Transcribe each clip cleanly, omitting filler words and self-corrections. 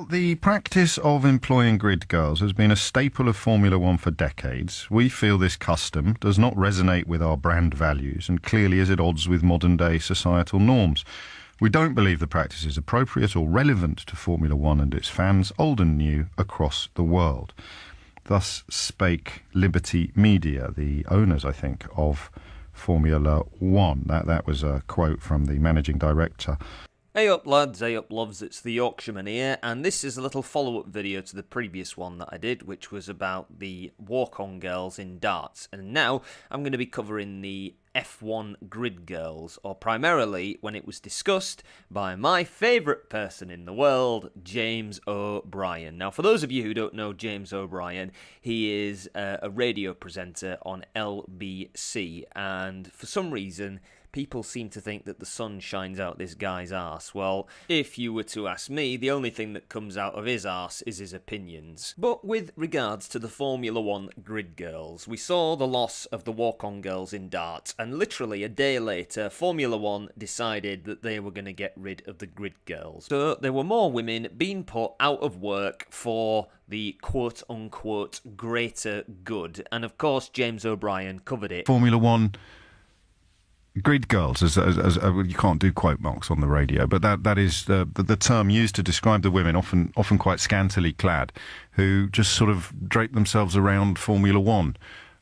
the practice of employing grid girls has been a staple of Formula One for decades. We feel this custom does not resonate with our brand values and clearly is at odds with modern-day societal norms. We don't believe the practice is appropriate or relevant to Formula One and its fans, old and new, across the world. Thus spake Liberty Media, the owners, I think, of Formula One. That was a quote from the managing director. Hey up lads, hey up loves, it's the Yorkshireman here, and this is a little follow-up video to the previous one that I did, which was about the walk-on girls in darts, and now I'm going to be covering the F1 grid girls, or primarily when it was discussed by my favourite person in the world, James O'Brien. Now, for those of you who don't know James O'Brien, he is a radio presenter on LBC, and for some reason people seem to think that the sun shines out this guy's arse. Well, if you were to ask me, the only thing that comes out of his arse is his opinions. But with regards to the Formula One grid girls, we saw the loss of the walk-on girls in darts, and literally a day later, Formula One decided that they were going to get rid of the grid girls. So there were more women being put out of work for the quote-unquote greater good. And of course, James O'Brien covered it. Formula One grid girls, as you can't do quote marks on the radio, but that is the term used to describe the women, often quite scantily clad, who just sort of drape themselves around Formula One,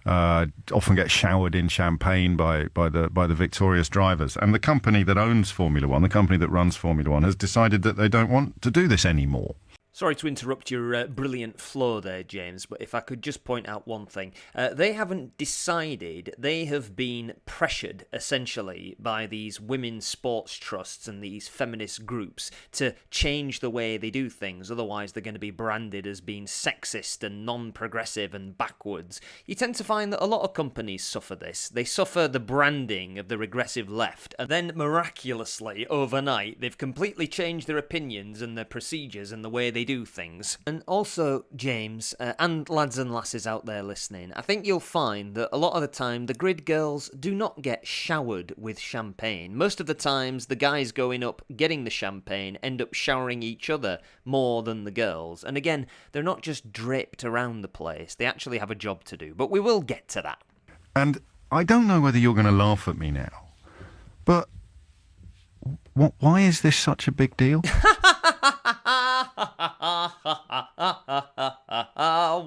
often get showered in champagne by the victorious drivers. And the company that owns Formula One, the company that runs Formula One, has decided that they don't want to do this anymore. Sorry to interrupt your brilliant flow there, James, but if I could just point out one thing. They haven't decided, they have been pressured, essentially, by these women's sports trusts and these feminist groups to change the way they do things, otherwise they're going to be branded as being sexist and non-progressive and backwards. You tend to find that a lot of companies suffer this. They suffer the branding of the regressive left, and then miraculously, overnight, they've completely changed their opinions and their procedures and the way they do things. And also, James, and lads and lasses out there listening, I think you'll find that a lot of the time the grid girls do not get showered with champagne. Most of the times the guys going up getting the champagne end up showering each other more than the girls. And again, they're not just draped around the place, they actually have a job to do. But we will get to that. And I don't know whether you're going to laugh at me now, but why is this such a big deal?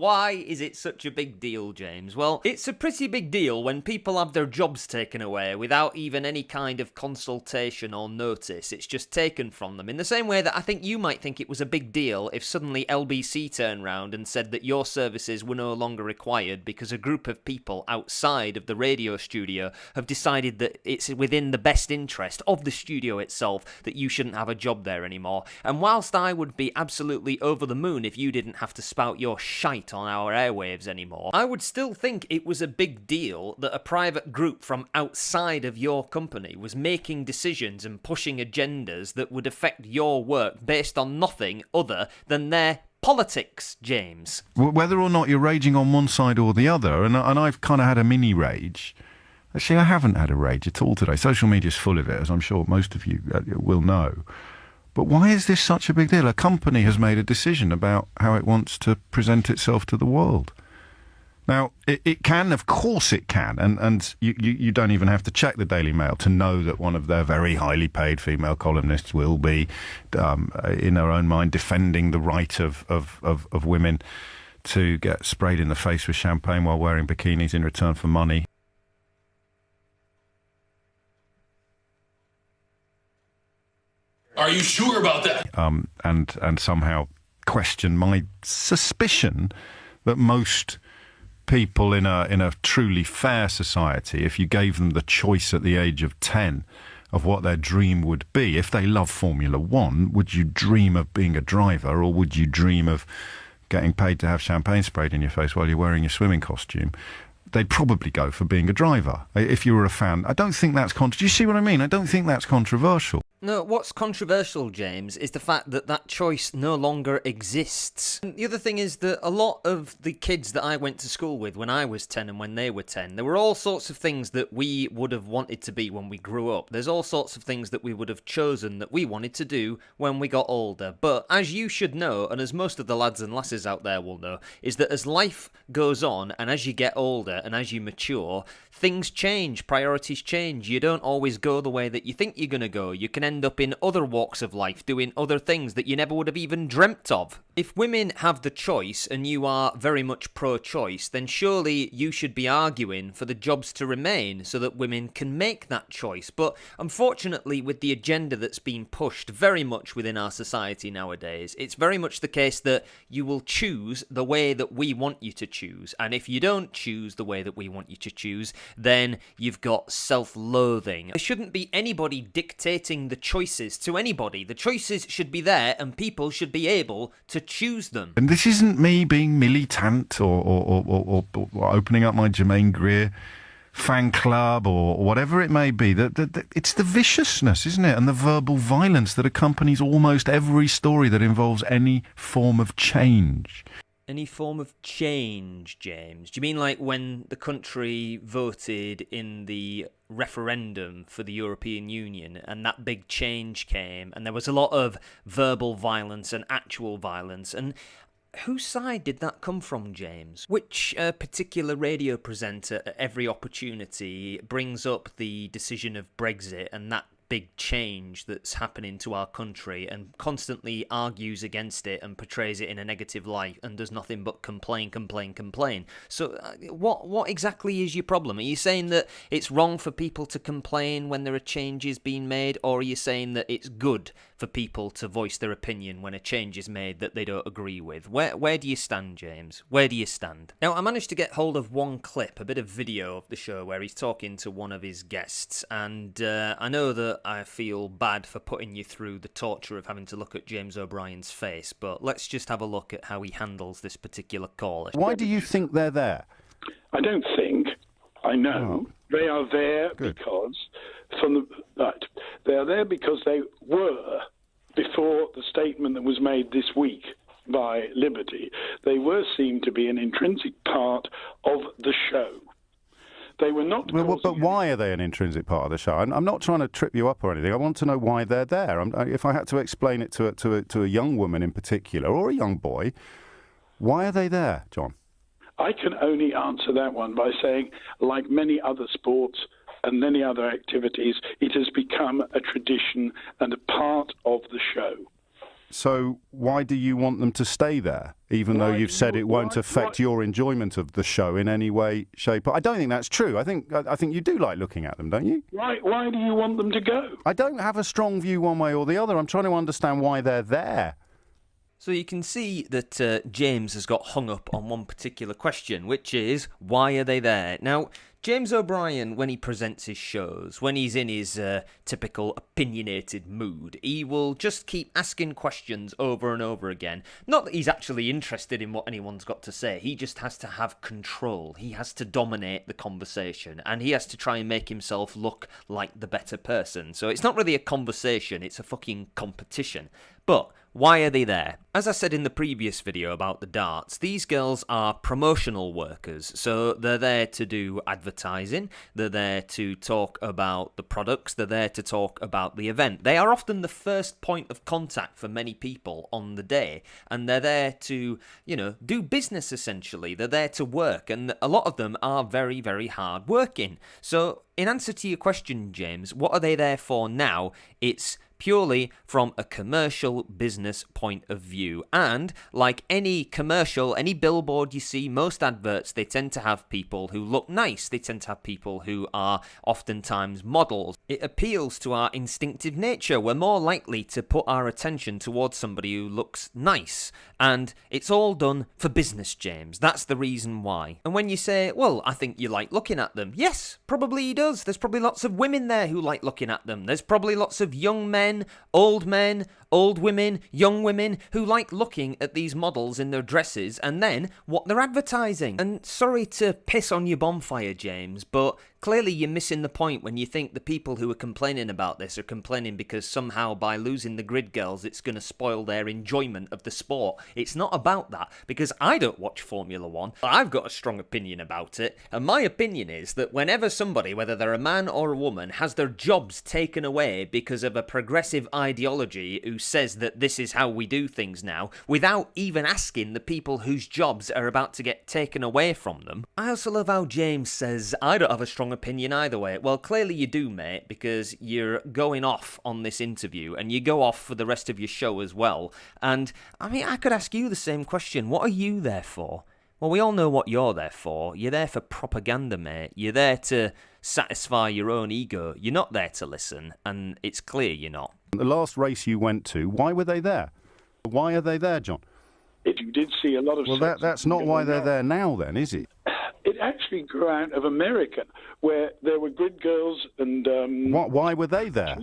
Why is it such a big deal, James? Well, it's a pretty big deal when people have their jobs taken away without even any kind of consultation or notice. It's just taken from them. In the same way that I think you might think it was a big deal if suddenly LBC turned round and said that your services were no longer required because a group of people outside of the radio studio have decided that it's within the best interest of the studio itself that you shouldn't have a job there anymore. And whilst I would be absolutely over the moon if you didn't have to spout your shite on our airwaves anymore, I would still think it was a big deal that a private group from outside of your company was making decisions and pushing agendas that would affect your work based on nothing other than their politics, James. Whether or not you're raging on one side or the other, and I've kind of had a mini rage. Actually, I haven't had a rage at all today. Social media's full of it, as I'm sure most of you will know. But why is this such a big deal? A company has made a decision about how it wants to present itself to the world. Now, it can, of course it can, and you don't even have to check the Daily Mail to know that one of their very highly paid female columnists will be, in her own mind, defending the right of women to get sprayed in the face with champagne while wearing bikinis in return for money. Are you sure about that? And somehow question my suspicion that most people in a truly fair society, if you gave them the choice at the age of 10 of what their dream would be, if they love Formula One, would you dream of being a driver, or would you dream of getting paid to have champagne sprayed in your face while you're wearing your swimming costume? They'd probably go for being a driver. If you were a fan, I don't think that's do you see what I mean? I don't think that's controversial. No, what's controversial, James, is the fact that that choice no longer exists. And the other thing is that a lot of the kids that I went to school with when I was 10 and when they were 10, there were all sorts of things that we would have wanted to be when we grew up. There's all sorts of things that we would have chosen that we wanted to do when we got older. But as you should know, and as most of the lads and lasses out there will know, is that as life goes on and as you get older and as you mature, things change, priorities change. You don't always go the way that you think you're going to go. You can end up in other walks of life doing other things that you never would have even dreamt of. If women have the choice and you are very much pro-choice, then surely you should be arguing for the jobs to remain so that women can make that choice. But unfortunately, with the agenda that's been pushed very much within our society nowadays, it's very much the case that you will choose the way that we want you to choose. And if you don't choose the way that we want you to choose, then you've got self-loathing. There shouldn't be anybody dictating the choices to anybody. The choices should be there and people should be able to choose them. And this isn't me being militant or opening up my Jermaine Greer fan club or whatever it may be. It's the viciousness, isn't it? And the verbal violence that accompanies almost every story that involves any form of change. Any form of change, James? Do you mean like when the country voted in the referendum for the European Union and that big change came and there was a lot of verbal violence and actual violence? And whose side did that come from, James? Which particular radio presenter at every opportunity brings up the decision of Brexit and that big change that's happening to our country and constantly argues against it and portrays it in a negative light and does nothing but complain? So what exactly is your problem? Are you saying that it's wrong for people to complain when there are changes being made, or are you saying that it's good for people to voice their opinion when a change is made that they don't agree with? Where do you stand, James? Where do you stand? Now, I managed to get hold of one clip, a bit of video of the show where he's talking to one of his guests, and I know that I feel bad for putting you through the torture of having to look at James O'Brien's face, but let's just have a look at how he handles this particular call. Why do you think they're there? I don't think. I know. They are there because they are there because they were, before the statement that was made this week by Liberty, they were seen to be an intrinsic part of the show. They were not. Well, but why are they an intrinsic part of the show? I'm not trying to trip you up or anything. I want to know why they're there. If I had to explain it to a young woman in particular or a young boy, why are they there, John? I can only answer that one by saying, like many other sports and many other activities, it has become a tradition and a part of the show. So why do you want them to stay there, even though you've said it won't affect your enjoyment of the show in any way, shape? I don't think that's true. I think you do like looking at them, don't you? Why do you want them to go? I don't have a strong view one way or the other. I'm trying to understand why they're there. So you can see that James has got hung up on one particular question, which is, why are they there? Now, James O'Brien, when he presents his shows, when he's in his typical opinionated mood, he will just keep asking questions over and over again. Not that he's actually interested in what anyone's got to say, he just has to have control. He has to dominate the conversation, and he has to try and make himself look like the better person. So it's not really a conversation, it's a fucking competition. But why are they there? As I said in the previous video about the darts, these girls are promotional workers. So they're there to do advertising, they're there to talk about the products, they're there to talk about the event. They are often the first point of contact for many people on the day, and they're there to, do business essentially. They're there to work, and a lot of them are very, very hard working. So in answer to your question, James, what are they there for now? It's purely from a commercial business point of view. And like any commercial, any billboard you see, most adverts, they tend to have people who look nice. They tend to have people who are oftentimes models. It appeals to our instinctive nature. We're more likely to put our attention towards somebody who looks nice. And it's all done for business, James. That's the reason why. And when you say, well, I think you like looking at them. Yes, probably he does. There's probably lots of women there who like looking at them. There's probably lots of young men men, old women, young women who like looking at these models in their dresses and then what they're advertising. And sorry to piss on your bonfire, James, but clearly you're missing the point when you think the people who are complaining about this are complaining because somehow by losing the grid girls it's going to spoil their enjoyment of the sport. It's not about that, because I don't watch Formula One. I've got a strong opinion about it, and my opinion is that whenever somebody, whether they're a man or a woman, has their jobs taken away because of a progressive ideology who says that this is how we do things now, without even asking the people whose jobs are about to get taken away from them. I also love how James says, I don't have a strong opinion either way. Well, clearly you do, mate, because you're going off on this interview, and you go off for the rest of your show as well. And, I mean, I could ask you the same question. What are you there for? Well, we all know what you're there for. You're there for propaganda, mate. You're there to satisfy your own ego. You're not there to listen, and it's clear you're not. The last race you went to, why were they there? Why are they there, John? You did see a lot of... Well, that's not why they're there now, then, is it? It actually grew out of America, where there were grid girls and... Why were they there?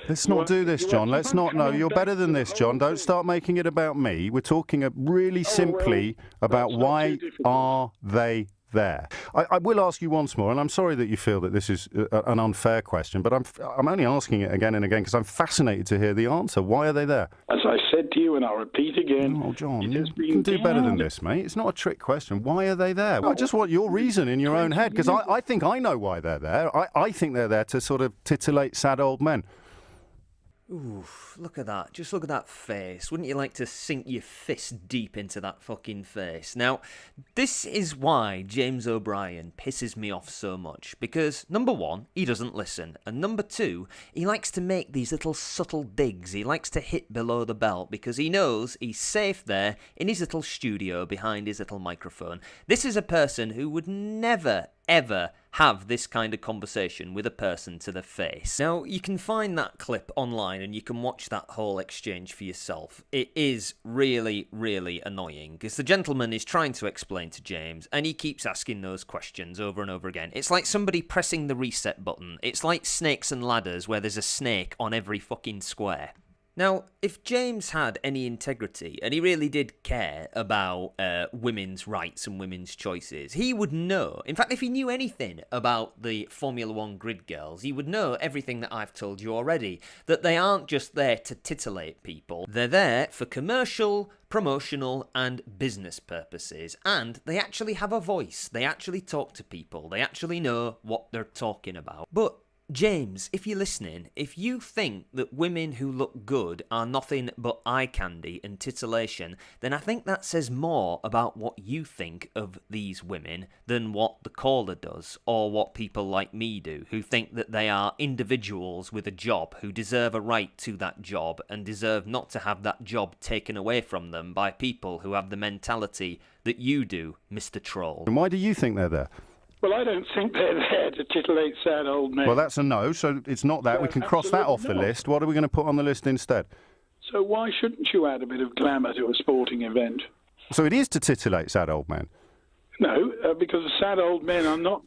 Let's not do this, John. Let's not. No, you're better than this, John. Don't start making it about me. We're talking really simply about why are they there. I will ask you once more, and I'm sorry that you feel that this is an unfair question, but I'm only asking it again and again because I'm fascinated to hear the answer. Why are they there? As I said to you, and I'll repeat again... Oh, John, you can do better than this, mate. It's not a trick question. Why are they there? I just want your reason in your own head, because I think I know why they're there. I think they're there to sort of titillate sad old men. Oof, look at that. Just look at that face. Wouldn't you like to sink your fist deep into that fucking face? Now, this is why James O'Brien pisses me off so much. Because, number one, he doesn't listen. And number two, he likes to make these little subtle digs. He likes to hit below the belt because he knows he's safe there in his little studio behind his little microphone. This is a person who would never, ever have this kind of conversation with a person to the face. Now, you can find that clip online and you can watch that whole exchange for yourself. It is really, really annoying because the gentleman is trying to explain to James and he keeps asking those questions over and over again. It's like somebody pressing the reset button. It's like Snakes and Ladders where there's a snake on every fucking square. Now, if James had any integrity, and he really did care about women's rights and women's choices, he would know, in fact, if he knew anything about the Formula One grid girls, he would know everything that I've told you already, that they aren't just there to titillate people, they're there for commercial, promotional and business purposes, and they actually have a voice, they actually talk to people, they actually know what they're talking about. But James, if you're listening, if you think that women who look good are nothing but eye candy and titillation, then I think that says more about what you think of these women than what the caller does, or what people like me do, who think that they are individuals with a job, who deserve a right to that job, and deserve not to have that job taken away from them by people who have the mentality that you do, Mr. Troll. And why do you think they're there? Well, I don't think they're there to titillate sad old men. Well, that's a no, so it's not that. No, we can cross that off the not. list. What are we going to put on the list instead? So why shouldn't you add a bit of glamour to a sporting event? So it is to titillate sad old men? No, because the sad old men are not...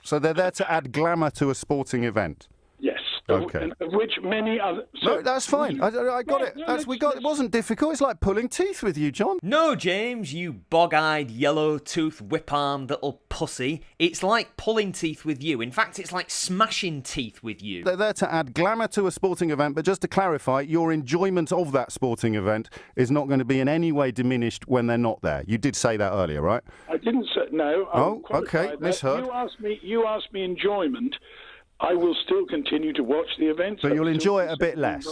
So they're there to add glamour to a sporting event? Yes. Okay. Of which many other... No, that's fine. I got it. It wasn't difficult. It's like pulling teeth with you, John. No, James, you bog-eyed, yellow-toothed, whip-armed little pussy. It's like pulling teeth with you. In fact, it's like smashing teeth with you. They're there to add glamour to a sporting event, but just to clarify, your enjoyment of that sporting event is not going to be in any way diminished when they're not there. You did say that earlier, right? I didn't say... No. Oh, okay. Misheard. You asked me enjoyment. I will still continue to watch the events. But you'll enjoy it a bit less?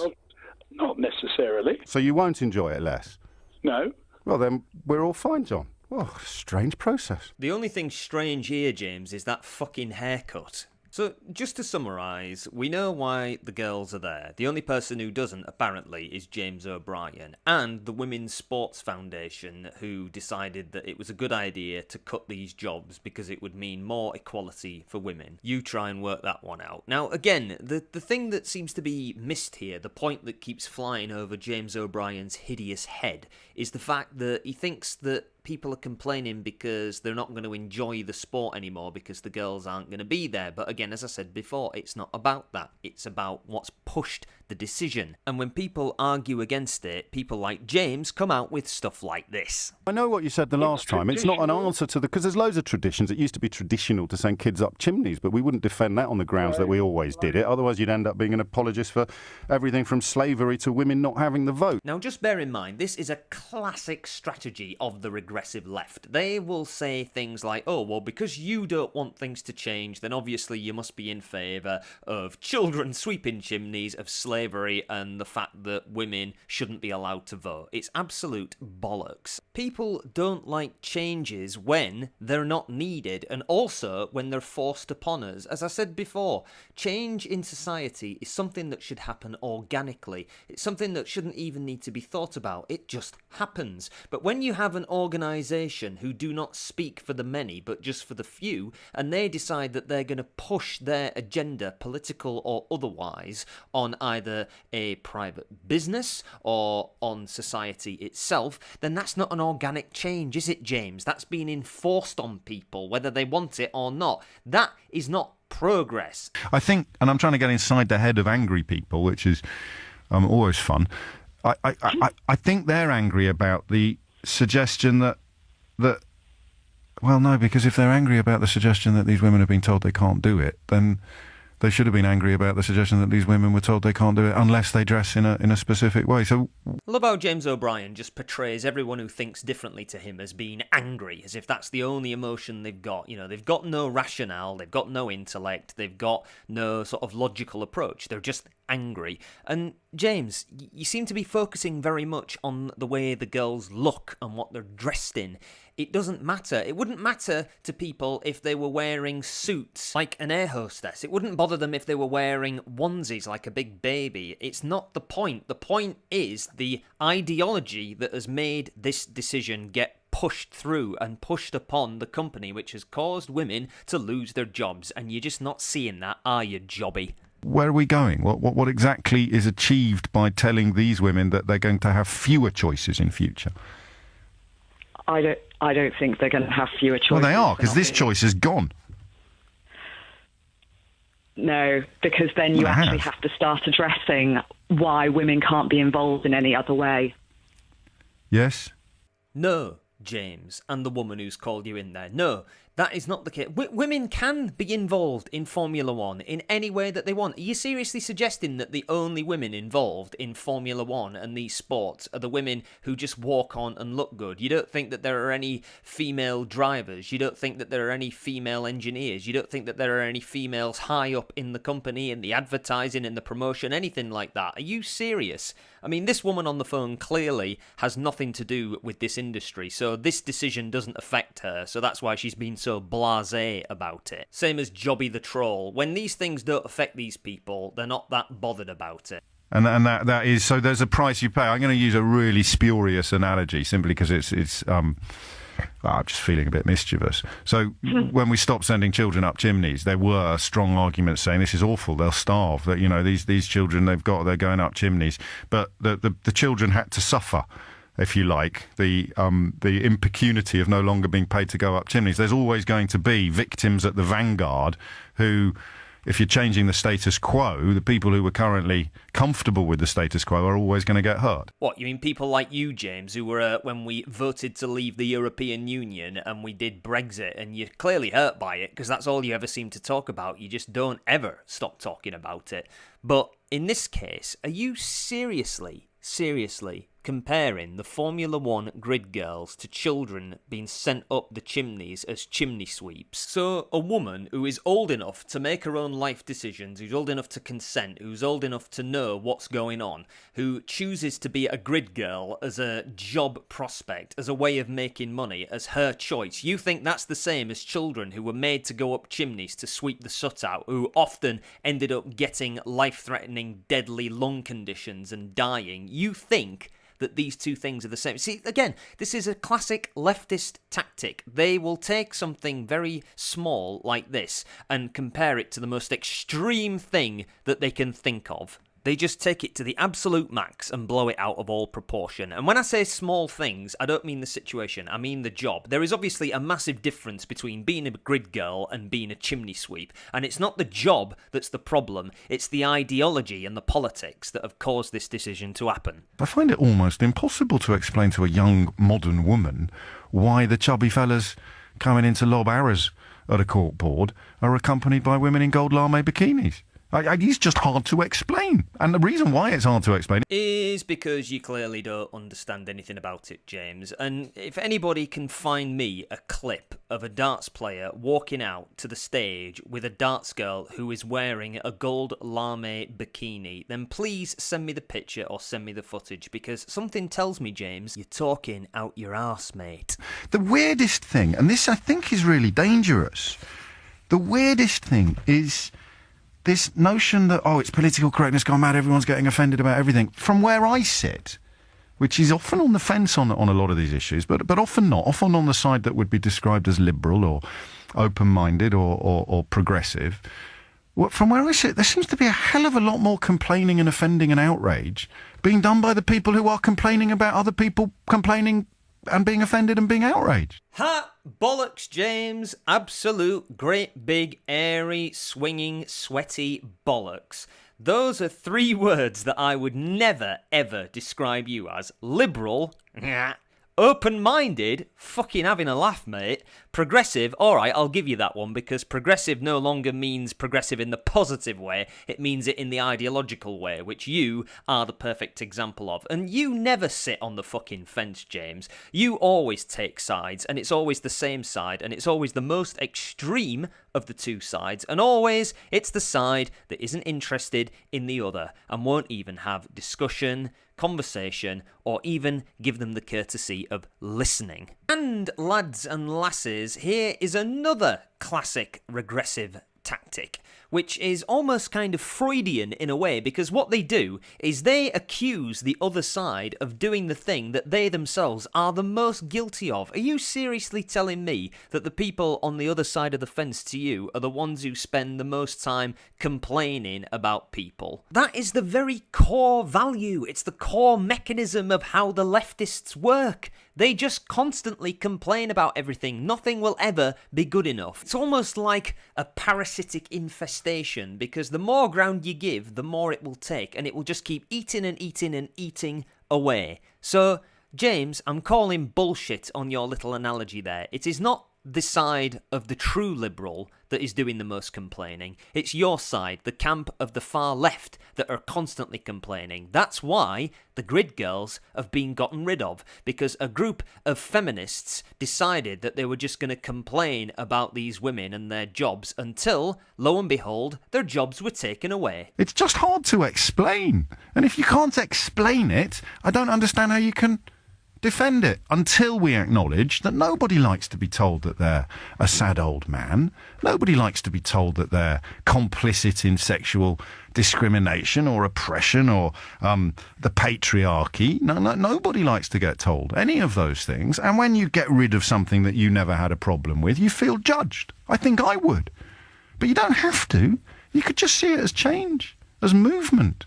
Not necessarily. So you won't enjoy it less? No. Well, then we're all fine, John. Oh, strange process. The only thing strange here, James, is that fucking haircut. So, just to summarise, we know why the girls are there. The only person who doesn't, apparently, is James O'Brien, and the Women's Sports Foundation, who decided that it was a good idea to cut these jobs because it would mean more equality for women. You try and work that one out. Now, again, the thing that seems to be missed here, the point that keeps flying over James O'Brien's hideous head, is the fact that he thinks that people are complaining because they're not going to enjoy the sport anymore because the girls aren't going to be there. But again, as I said before, it's not about that. It's about what's pushed the decision. And when people argue against it, people like James come out with stuff like this. I know what you said the last time. It's not an answer to because there's loads of traditions. It used to be traditional to send kids up chimneys, but we wouldn't defend that on the grounds that we always did it. Otherwise, you'd end up being an apologist for everything from slavery to women not having the vote. Now, just bear in mind, this is a classic strategy of the regressive left. They will say things like, oh, well, because you don't want things to change, then obviously you must be in favour of children sweeping chimneys, of slavery, and the fact that women shouldn't be allowed to vote. It's absolute bollocks. People don't like changes when they're not needed, and also when they're forced upon us. As I said before, change in society is something that should happen organically. It's something that shouldn't even need to be thought about. It just happens. But when you have an organisation who do not speak for the many, but just for the few, and they decide that they're going to push their agenda, political or otherwise, on either a private business or on society itself, then that's not an organic change, is it, James? That's being enforced on people, whether they want it or not. That is not progress. I think, and I'm trying to get inside the head of angry people, which is always fun. I think they're angry about the suggestion that well, no, because if they're angry about the suggestion that these women have been told they can't do it, then they should have been angry about the suggestion that these women were told they can't do it unless they dress in a specific way. So, love how James O'Brien just portrays everyone who thinks differently to him as being angry, as if that's the only emotion they've got. You know, they've got no rationale, they've got no intellect, they've got no sort of logical approach. They're just angry. And James, you seem to be focusing very much on the way the girls look and what they're dressed in. It doesn't matter. It wouldn't matter to people if they were wearing suits like an air hostess. It wouldn't bother them if they were wearing onesies like a big baby. It's not the point. The point is the ideology that has made this decision get pushed through and pushed upon the company, which has caused women to lose their jobs. And you're just not seeing that, are you, Jobby? where are we going? What exactly is achieved by telling these women that they're going to have fewer choices in future? I don't think they're going to have fewer choices. Well, they are, because this choice is gone. No, because then you actually have to start addressing why women can't be involved in any other way. Yes? No, James, and the woman who's called you in there. No, that is not the case. Women can be involved in Formula One in any way that they want. Are you seriously suggesting that the only women involved in Formula One and these sports are the women who just walk on and look good? You don't think that there are any female drivers? You don't think that there are any female engineers? You don't think that there are any females high up in the company, in the advertising, in the promotion, anything like that? Are you serious? I mean, this woman on the phone clearly has nothing to do with this industry, so this decision doesn't affect her, so that's why she's been so blasé about it. Same as Jobby the Troll. When these things don't affect these people, they're not that bothered about it. And that is, so there's a price you pay. I'm going to use a really spurious analogy simply because I'm just feeling a bit mischievous. So when we stopped sending children up chimneys, there were strong arguments saying this is awful, they'll starve, that, you know, these children they're going up chimneys. But the children had to suffer, if you like, the impecunity of no longer being paid to go up chimneys. There's always going to be victims at the vanguard who, if you're changing the status quo, the people who were currently comfortable with the status quo are always going to get hurt. What, you mean people like you, James, who were when we voted to leave the European Union and we did Brexit, and you're clearly hurt by it because that's all you ever seem to talk about. You just don't ever stop talking about it. But in this case, are you seriously comparing the Formula One grid girls to children being sent up the chimneys as chimney sweeps? So a woman who is old enough to make her own life decisions, who's old enough to consent, who's old enough to know what's going on, who chooses to be a grid girl as a job prospect, as a way of making money, as her choice, you think that's the same as children who were made to go up chimneys to sweep the soot out, who often ended up getting life-threatening, deadly lung conditions and dying? You think that these two things are the same. See, again, this is a classic leftist tactic. They will take something very small like this and compare it to the most extreme thing that they can think of. They just take it to the absolute max and blow it out of all proportion. And when I say small things, I don't mean the situation, I mean the job. There is obviously a massive difference between being a grid girl and being a chimney sweep. And it's not the job that's the problem, it's the ideology and the politics that have caused this decision to happen. I find it almost impossible to explain to a young modern woman why the chubby fellas coming in to lob arrows at a corkboard are accompanied by women in gold lame bikinis. It's just hard to explain. And the reason why it's hard to explain is because you clearly don't understand anything about it, James. And if anybody can find me a clip of a darts player walking out to the stage with a darts girl who is wearing a gold lame bikini, then please send me the picture or send me the footage, because something tells me, James, you're talking out your arse, mate. The weirdest thing, and this I think is really dangerous, the weirdest thing is this notion that, it's political correctness gone mad, everyone's getting offended about everything. From where I sit, which is often on the fence on a lot of these issues, but often not, often on the side that would be described as liberal or open-minded or progressive. From where I sit, there seems to be a hell of a lot more complaining and offending and outrage being done by the people who are complaining about other people complaining and being offended and being outraged. Ha! Bollocks, James. Absolute, great, big, airy, swinging, sweaty bollocks. Those are 3 words that I would never, ever describe you as. Liberal, open-minded, fucking having a laugh, mate. Progressive, alright, I'll give you that one, because progressive no longer means progressive in the positive way, it means it in the ideological way, which you are the perfect example of. And you never sit on the fucking fence, James. You always take sides, and it's always the same side, and it's always the most extreme of the 2 sides, and always it's the side that isn't interested in the other, and won't even have discussion, conversation, or even give them the courtesy of listening. And lads and lasses, here is another classic regressive tactic, which is almost kind of Freudian in a way, because what they do is they accuse the other side of doing the thing that they themselves are the most guilty of. Are you seriously telling me that the people on the other side of the fence to you are the ones who spend the most time complaining about people? That is the very core value. It's the core mechanism of how the leftists work. They just constantly complain about everything. Nothing will ever be good enough. It's almost like a parasitic infestation, because the more ground you give, the more it will take, and it will just keep eating and eating and eating away. So, James, I'm calling bullshit on your little analogy there. It is not the side of the true liberal that is doing the most complaining. It's your side, the camp of the far left, that are constantly complaining. That's why the grid girls have been gotten rid of, because a group of feminists decided that they were just going to complain about these women and their jobs until, lo and behold, their jobs were taken away. It's just hard to explain. And if you can't explain it, I don't understand how you can defend it, until we acknowledge that nobody likes to be told that they're a sad old man. Nobody likes to be told that they're complicit in sexual discrimination or oppression or the patriarchy. Nobody likes to get told any of those things. And when you get rid of something that you never had a problem with, you feel judged. I think I would. But you don't have to. You could just see it as change, as movement.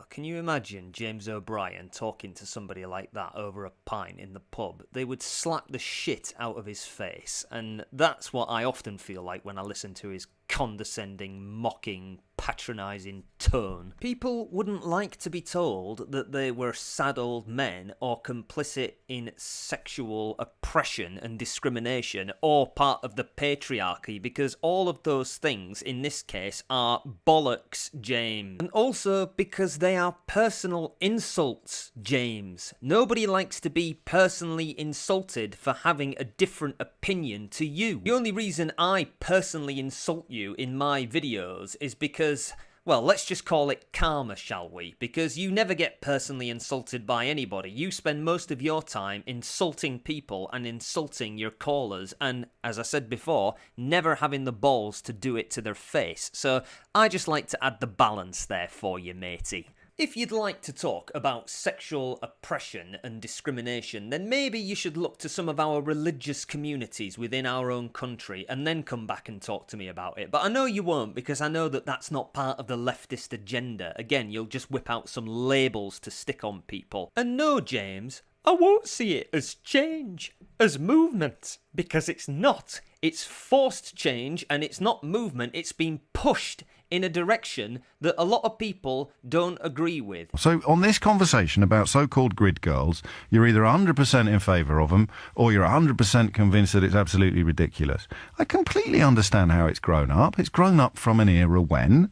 Can you imagine James O'Brien talking to somebody like that over a pint in the pub? They would slap the shit out of his face, and that's what I often feel like when I listen to his condescending, mocking, patronising tone. People wouldn't like to be told that they were sad old men or complicit in sexual oppression and discrimination or part of the patriarchy, because all of those things in this case are bollocks, James. And also because they are personal insults, James. Nobody likes to be personally insulted for having a different opinion to you. The only reason I personally insult you in my videos is because, well, let's just call it karma, shall we? Because you never get personally insulted by anybody. You spend most of your time insulting people and insulting your callers, and, as I said before, never having the balls to do it to their face. So I just like to add the balance there for you, matey. If you'd like to talk about sexual oppression and discrimination, then maybe you should look to some of our religious communities within our own country and then come back and talk to me about it. But I know you won't, because I know that that's not part of the leftist agenda. Again, you'll just whip out some labels to stick on people. And no, James, I won't see it as change, as movement, because it's not. It's forced change, and it's not movement, it's been pushed in a direction that a lot of people don't agree with. So on this conversation about so-called grid girls, you're either 100% in favour of them or you're 100% convinced that it's absolutely ridiculous. I completely understand how it's grown up. It's grown up from an era when,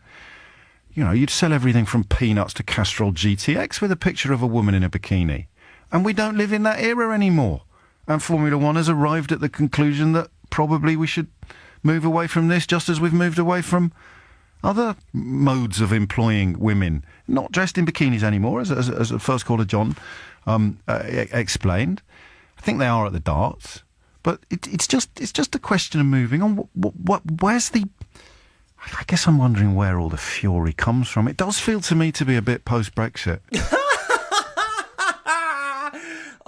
you know, you'd sell everything from peanuts to Castrol GTX with a picture of a woman in a bikini. And we don't live in that era anymore. And Formula One has arrived at the conclusion that probably we should move away from this, just as we've moved away from other modes of employing women, not dressed in bikinis anymore, as the first caller John explained. I think they are at the darts, but it's just a question of moving on. Where's the? I guess I'm wondering where all the fury comes from. It does feel to me to be a bit post-Brexit.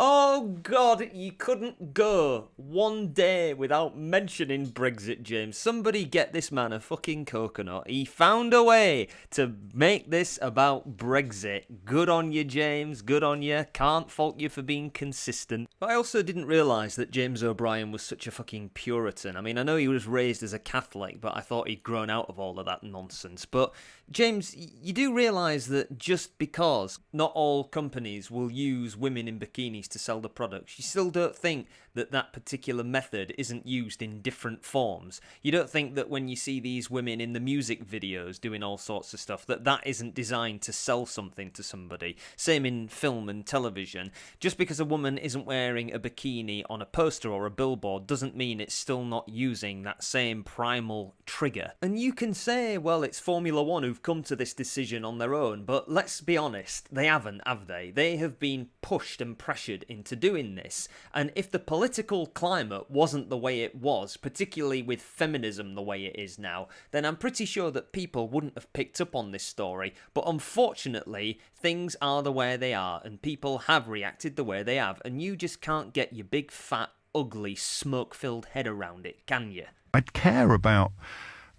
Oh, God, you couldn't go one day without mentioning Brexit, James. Somebody get this man a fucking coconut. He found a way to make this about Brexit. Good on you, James. Good on you. Can't fault you for being consistent. But I also didn't realise that James O'Brien was such a fucking Puritan. I mean, I know he was raised as a Catholic, but I thought he'd grown out of all of that nonsense. But, James, you do realise that just because not all companies will use women in bikinis to sell the products, you still don't think that that particular method isn't used in different forms. You don't think that when you see these women in the music videos doing all sorts of stuff, that that isn't designed to sell something to somebody. Same in film and television. Just because a woman isn't wearing a bikini on a poster or a billboard doesn't mean it's still not using that same primal trigger. And you can say, well, it's Formula One who've come to this decision on their own, but let's be honest, they haven't, have they? They have been pushed and pressured into doing this. And if the political climate wasn't the way it was, particularly with feminism the way it is now, then I'm pretty sure that people wouldn't have picked up on this story. But unfortunately, things are the way they are, and people have reacted the way they have, and you just can't get your big, fat, ugly, smoke-filled head around it, can you? I'd care about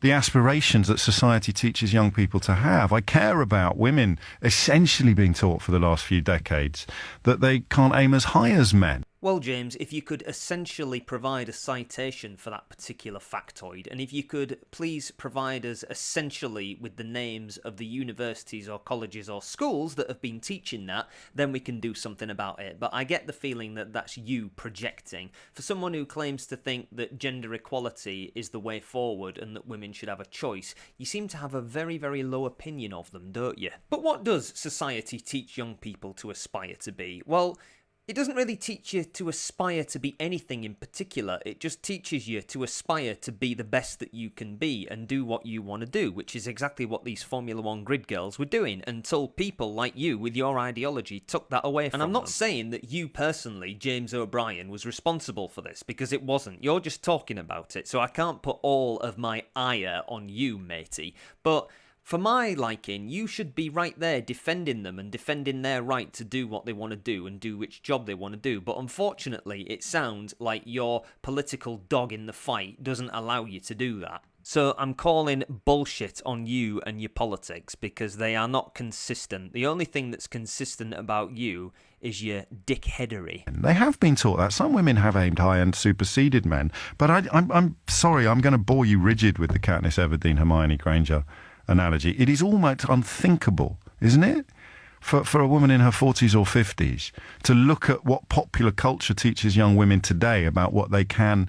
the aspirations that society teaches young people to have. I care about women essentially being taught for the last few decades that they can't aim as high as men. Well, James, if you could essentially provide a citation for that particular factoid, and if you could please provide us essentially with the names of the universities or colleges or schools that have been teaching that, then we can do something about it. But I get the feeling that that's you projecting. For someone who claims to think that gender equality is the way forward and that women should have a choice, you seem to have a very, very low opinion of them, don't you? But what does society teach young people to aspire to be? Well, it doesn't really teach you to aspire to be anything in particular. It just teaches you to aspire to be the best that you can be and do what you want to do, which is exactly what these Formula One grid girls were doing until people like you with your ideology took that away from them. And I'm not saying that you personally, James O'Brien, was responsible for this, because it wasn't. You're just talking about it, so I can't put all of my ire on you, matey. But for my liking, you should be right there defending them and defending their right to do what they want to do and do which job they want to do. But unfortunately, it sounds like your political dog in the fight doesn't allow you to do that. So I'm calling bullshit on you and your politics, because they are not consistent. The only thing that's consistent about you is your dickheadery. They have been taught that. Some women have aimed high and superseded men. But I'm sorry, I'm going to bore you rigid with the Katniss Everdeen, Hermione Granger analogy. It is almost unthinkable, isn't it, for a woman in her 40s or 50s to look at what popular culture teaches young women today about what they can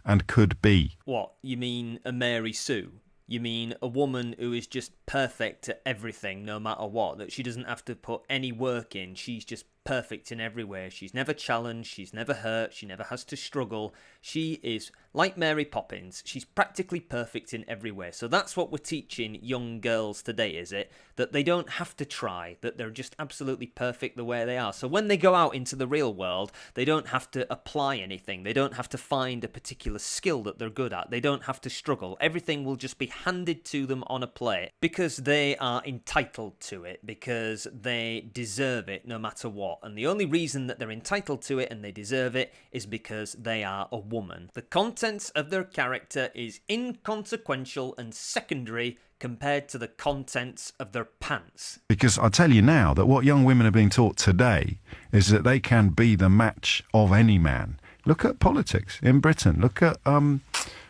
and could be. What, you mean a Mary Sue? You mean a woman who is just perfect at everything no matter what, that she doesn't have to put any work in, she's just perfect in every way. She's never challenged, she's never hurt, she never has to struggle. She is like Mary Poppins. She's practically perfect in every way. So that's what we're teaching young girls today, is it? That they don't have to try, that they're just absolutely perfect the way they are. So when they go out into the real world, they don't have to apply anything. They don't have to find a particular skill that they're good at. They don't have to struggle. Everything will just be handed to them on a plate because they are entitled to it, because they deserve it no matter what. And the only reason that they're entitled to it and they deserve it is because they are a woman. The contents of their character is inconsequential and secondary compared to the contents of their pants. Because I tell you now that what young women are being taught today is that they can be the match of any man. Look at politics in Britain. Look at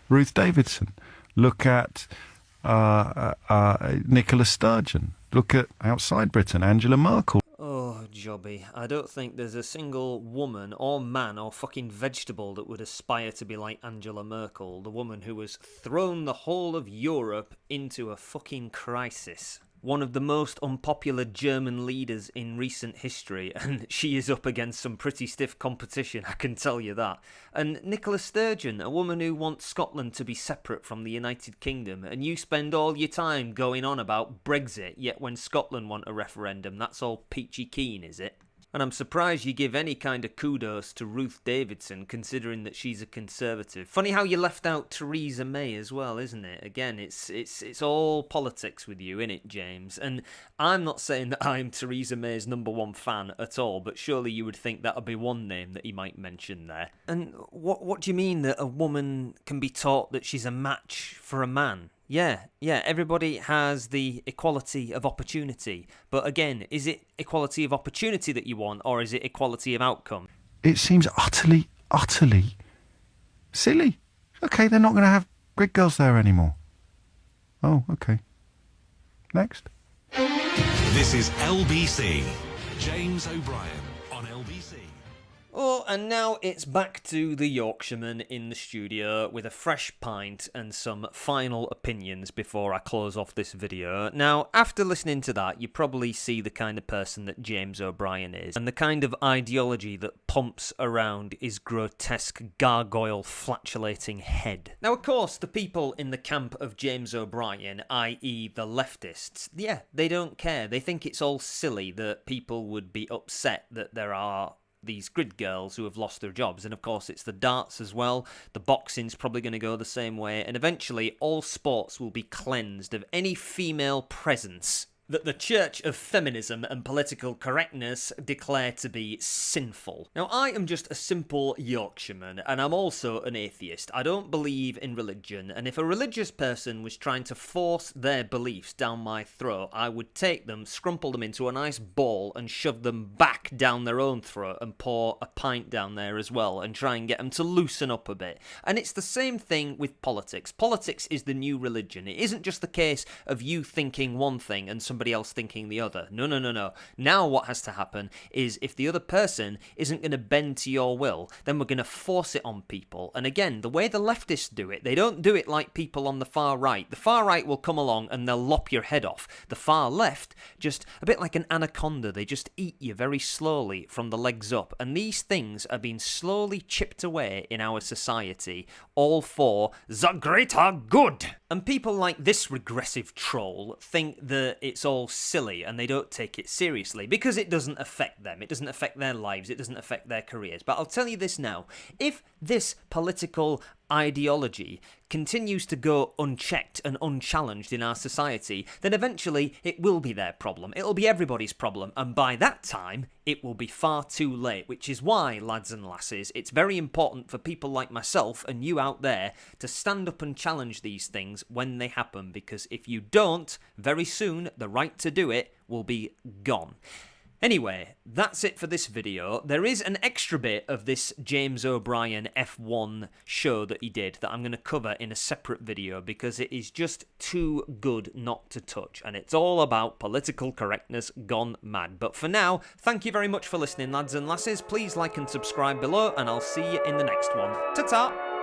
Ruth Davidson. Look at Nicola Sturgeon. Look at outside Britain, Angela Merkel. Oh, Jobby, I don't think there's a single woman or man or fucking vegetable that would aspire to be like Angela Merkel, the woman who has thrown the whole of Europe into a fucking crisis. One of the most unpopular German leaders in recent history, and she is up against some pretty stiff competition, I can tell you that. And Nicola Sturgeon, a woman who wants Scotland to be separate from the United Kingdom, and you spend all your time going on about Brexit, yet when Scotland want a referendum, that's all peachy keen, is it? And I'm surprised you give any kind of kudos to Ruth Davidson, considering that she's a Conservative. Funny how you left out Theresa May as well, isn't it? Again, it's all politics with you, innit, James? And I'm not saying that I'm Theresa May's #1 fan at all, but surely you would think that would be one name that you might mention there. And what do you mean that a woman can be taught that she's a match for a man? Yeah, everybody has the equality of opportunity. But again, is it equality of opportunity that you want, or is it equality of outcome? It seems utterly silly. Okay, they're not going to have grid girls there anymore. Oh, okay. Next. This is LBC. James O'Brien on LBC. Oh, and now it's back to the Yorkshireman in the studio with a fresh pint and some final opinions before I close off this video. Now, after listening to that, you probably see the kind of person that James O'Brien is, and the kind of ideology that pumps around his grotesque gargoyle flatulating head. Now, of course, the people in the camp of James O'Brien, i.e. the leftists, yeah, they don't care. They think it's all silly that people would be upset that there are these grid girls who have lost their jobs. And of course it's the darts as well. The boxing's probably going to go the same way, and eventually all sports will be cleansed of any female presence that the Church of Feminism and Political Correctness declare to be sinful. Now, I am just a simple Yorkshireman, and I'm also an atheist. I don't believe in religion, and if a religious person was trying to force their beliefs down my throat, I would take them, scrumple them into a nice ball, and shove them back down their own throat, and pour a pint down there as well, and try and get them to loosen up a bit. And it's the same thing with politics. Politics is the new religion. It isn't just the case of you thinking one thing and somebody else thinking the other. No. Now what has to happen is if the other person isn't going to bend to your will, then we're going to force it on people. And again, the way the leftists do it, they don't do it like people on the far right. The far right will come along and they'll lop your head off. The far left, just a bit like an anaconda, they just eat you very slowly from the legs up. And these things are being slowly chipped away in our society, all for the greater good. And people like this regressive troll think that it's all silly and they don't take it seriously because it doesn't affect them. It doesn't affect their lives. It doesn't affect their careers. But I'll tell you this now. If this political ideology continues to go unchecked and unchallenged in our society, then eventually it will be their problem. It'll be everybody's problem. And by that time, it will be far too late, which is why, lads and lasses, it's very important for people like myself and you out there to stand up and challenge these things when they happen, because if you don't, very soon the right to do it will be gone. Anyway, that's it for this video. There is an extra bit of this James O'Brien F1 show that he did that I'm going to cover in a separate video because it is just too good not to touch, and it's all about political correctness gone mad. But for now, thank you very much for listening, lads and lasses. Please like and subscribe below, and I'll see you in the next one. Ta-ta!